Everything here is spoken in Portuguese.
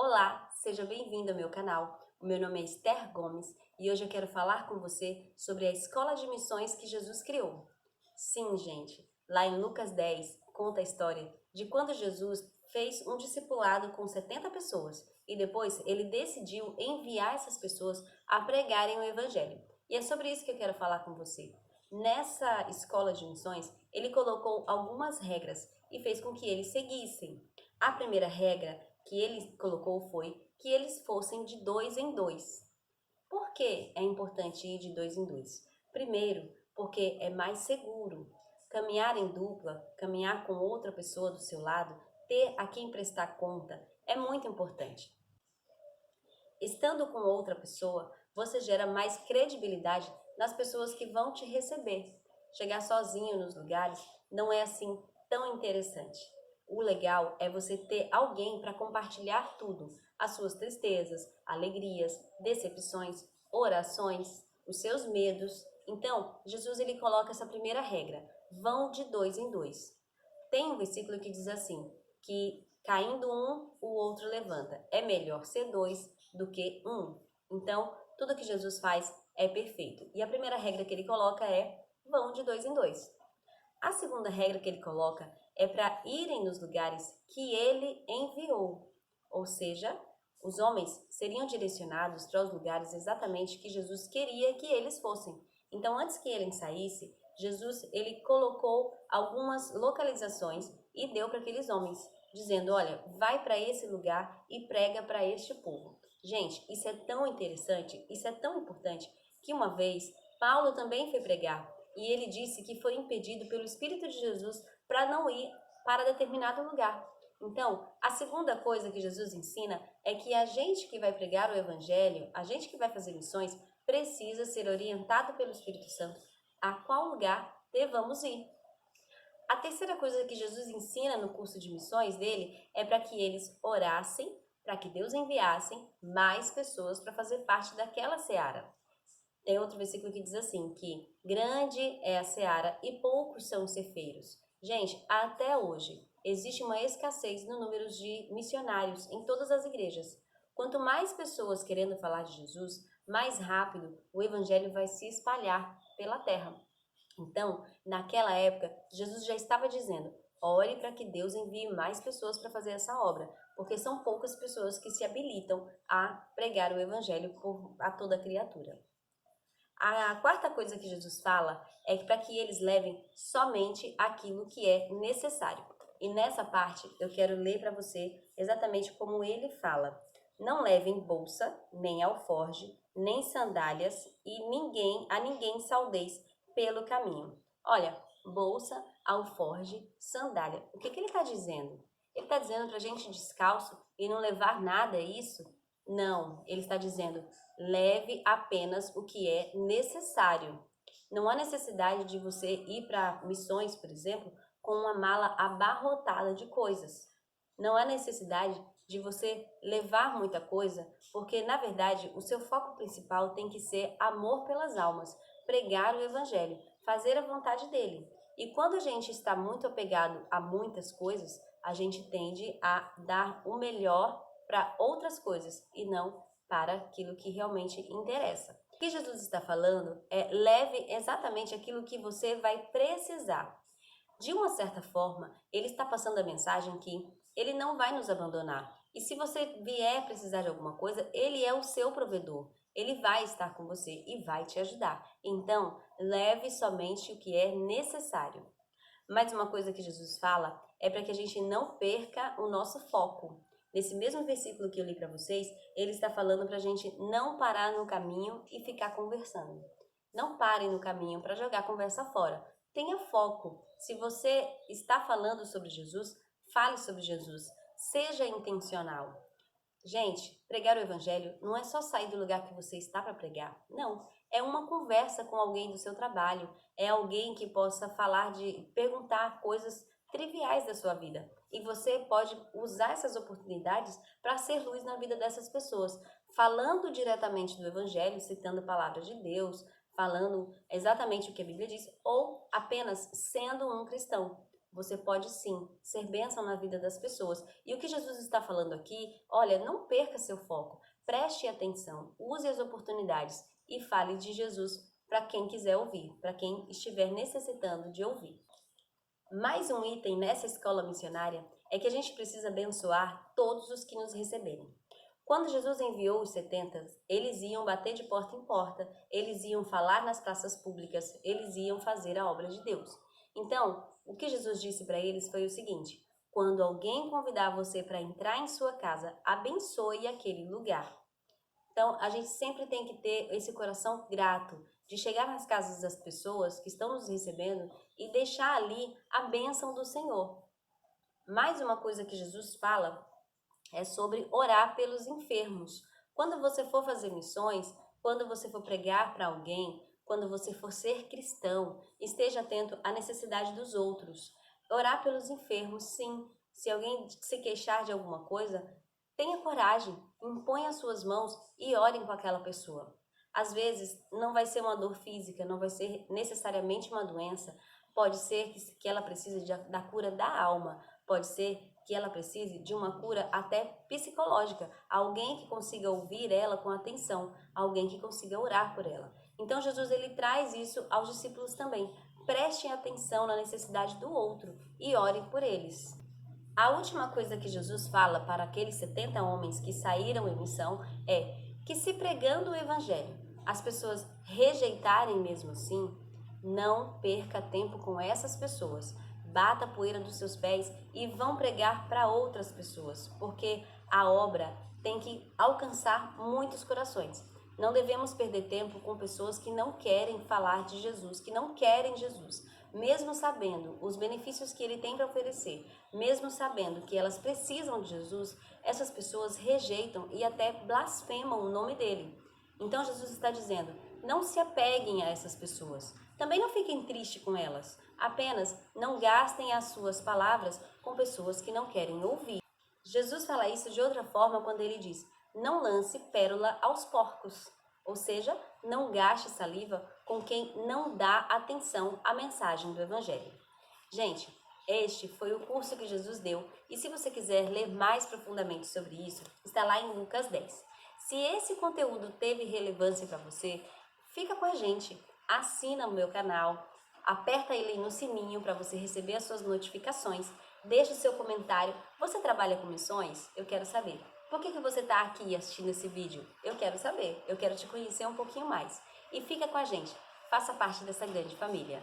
Olá, seja bem-vindo ao meu canal. O meu nome é Esther Gomes e hoje eu quero falar com você sobre a escola de missões que Jesus criou. Sim, gente, lá em Lucas 10 conta a história de quando Jesus fez um discipulado com 70 pessoas e depois ele decidiu enviar essas pessoas a pregarem o evangelho. E é sobre isso que eu quero falar com você. Nessa escola de missões, ele colocou algumas regras e fez com que eles seguissem. A primeira regra que ele colocou foi que eles fossem de 2 em 2. Por que é importante ir de 2 em 2? Primeiro, porque é mais seguro. Caminhar em dupla, caminhar com outra pessoa do seu lado, ter a quem prestar conta, é muito importante. Estando com outra pessoa, você gera mais credibilidade nas pessoas que vão te receber. Chegar sozinho nos lugares não é assim tão interessante. O legal é você ter alguém para compartilhar tudo, as suas tristezas, alegrias, decepções, orações, os seus medos. Então, Jesus ele coloca essa primeira regra: vão de 2 em 2. Tem um versículo que diz assim, que caindo um, o outro levanta. É melhor ser dois do que um. Então, tudo que Jesus faz é perfeito. E a primeira regra que ele coloca é: vão de 2 em 2. A segunda regra que ele coloca é para irem nos lugares que ele enviou. Ou seja, os homens seriam direcionados para os lugares exatamente que Jesus queria que eles fossem. Então, antes que ele saísse, Jesus ele colocou algumas localizações e deu para aqueles homens, dizendo: olha, vai para esse lugar e prega para este povo. Gente, isso é tão interessante, isso é tão importante, que uma vez Paulo também foi pregar e ele disse que foi impedido pelo Espírito de Jesus para não ir para determinado lugar. Então, a segunda coisa que Jesus ensina é que a gente que vai pregar o Evangelho, a gente que vai fazer missões, precisa ser orientado pelo Espírito Santo a qual lugar devamos ir. A terceira coisa que Jesus ensina no curso de missões dele é para que eles orassem, para que Deus enviasse mais pessoas para fazer parte daquela seara. Tem outro versículo que diz assim, que grande é a seara e poucos são os ceifeiros. Gente, até hoje existe uma escassez no número de missionários em todas as igrejas. Quanto mais pessoas querendo falar de Jesus, mais rápido o evangelho vai se espalhar pela terra. Então, naquela época, Jesus já estava dizendo: ore para que Deus envie mais pessoas para fazer essa obra, porque são poucas pessoas que se habilitam a pregar o evangelho a toda criatura. A quarta coisa que Jesus fala é que para que eles levem somente aquilo que é necessário. E nessa parte eu quero ler para você exatamente como ele fala. Não levem bolsa, nem alforge, nem sandálias e a ninguém saudeis pelo caminho. Olha, bolsa, alforge, sandália. O que ele está dizendo? Ele está dizendo para a gente descalço e não levar nada, é isso? Não, ele está dizendo: leve apenas o que é necessário. Não há necessidade de você ir para missões, por exemplo, com uma mala abarrotada de coisas. Não há necessidade de você levar muita coisa, porque na verdade o seu foco principal tem que ser amor pelas almas, pregar o evangelho, fazer a vontade dele. E quando a gente está muito apegado a muitas coisas, a gente tende a dar o melhor para outras coisas e não para aquilo que realmente interessa. O que Jesus está falando é: leve exatamente aquilo que você vai precisar. De uma certa forma, ele está passando a mensagem que ele não vai nos abandonar. E se você vier precisar de alguma coisa, ele é o seu provedor. Ele vai estar com você e vai te ajudar. Então, leve somente o que é necessário. Mais uma coisa que Jesus fala é para que a gente não perca o nosso foco. Nesse mesmo versículo que eu li para vocês, ele está falando para a gente não parar no caminho e ficar conversando. Não parem no caminho para jogar a conversa fora. Tenha foco. Se você está falando sobre Jesus, fale sobre Jesus. Seja intencional. Gente, pregar o evangelho não é só sair do lugar que você está para pregar. Não, é uma conversa com alguém do seu trabalho. É alguém que possa perguntar coisas triviais da sua vida. E você pode usar essas oportunidades para ser luz na vida dessas pessoas, falando diretamente do evangelho, citando palavras de Deus, falando exatamente o que a Bíblia diz, ou apenas sendo um cristão. Você pode sim ser bênção na vida das pessoas. E o que Jesus está falando aqui, olha, não perca seu foco, preste atenção, use as oportunidades e fale de Jesus para quem quiser ouvir, para quem estiver necessitando de ouvir. Mais um item nessa escola missionária é que a gente precisa abençoar todos os que nos receberem. Quando Jesus enviou os 70, eles iam bater de porta em porta, eles iam falar nas praças públicas, eles iam fazer a obra de Deus. Então, o que Jesus disse para eles foi o seguinte: quando alguém convidar você para entrar em sua casa, abençoe aquele lugar. Então, a gente sempre tem que ter esse coração grato de chegar nas casas das pessoas que estão nos recebendo e deixar ali a bênção do Senhor. Mais uma coisa que Jesus fala é sobre orar pelos enfermos. Quando você for fazer missões, quando você for pregar para alguém, quando você for ser cristão, esteja atento à necessidade dos outros. Orar pelos enfermos, sim. Se alguém se queixar de alguma coisa, tenha coragem, imponha as suas mãos e orem com aquela pessoa. Às vezes, não vai ser uma dor física, não vai ser necessariamente uma doença. Pode ser que ela precise da cura da alma, pode ser que ela precise de uma cura até psicológica, alguém que consiga ouvir ela com atenção, alguém que consiga orar por ela. Então Jesus ele traz isso aos discípulos também. Prestem atenção na necessidade do outro e orem por eles. A última coisa que Jesus fala para aqueles 70 homens que saíram em missão é que, se pregando o evangelho, as pessoas rejeitarem mesmo assim, não perca tempo com essas pessoas. Bata a poeira dos seus pés e vão pregar para outras pessoas, porque a obra tem que alcançar muitos corações. Não devemos perder tempo com pessoas que não querem falar de Jesus, que não querem Jesus, mesmo sabendo os benefícios que ele tem para oferecer, mesmo sabendo que elas precisam de Jesus, essas pessoas rejeitam e até blasfemam o nome dele. Então Jesus está dizendo: não se apeguem a essas pessoas. Também não fiquem tristes com elas. Apenas não gastem as suas palavras com pessoas que não querem ouvir. Jesus fala isso de outra forma quando ele diz: não lance pérola aos porcos. Ou seja, não gaste saliva com quem não dá atenção à mensagem do Evangelho. Gente, este foi o curso que Jesus deu, e se você quiser ler mais profundamente sobre isso, está lá em Lucas 10. Se esse conteúdo teve relevância para você, fica com a gente, assina o meu canal, aperta aí no sininho para você receber as suas notificações, deixa o seu comentário. Você trabalha com missões? Eu quero saber. Por que você está aqui assistindo esse vídeo? Eu quero saber, eu quero te conhecer um pouquinho mais. E fica com a gente, faça parte dessa grande família.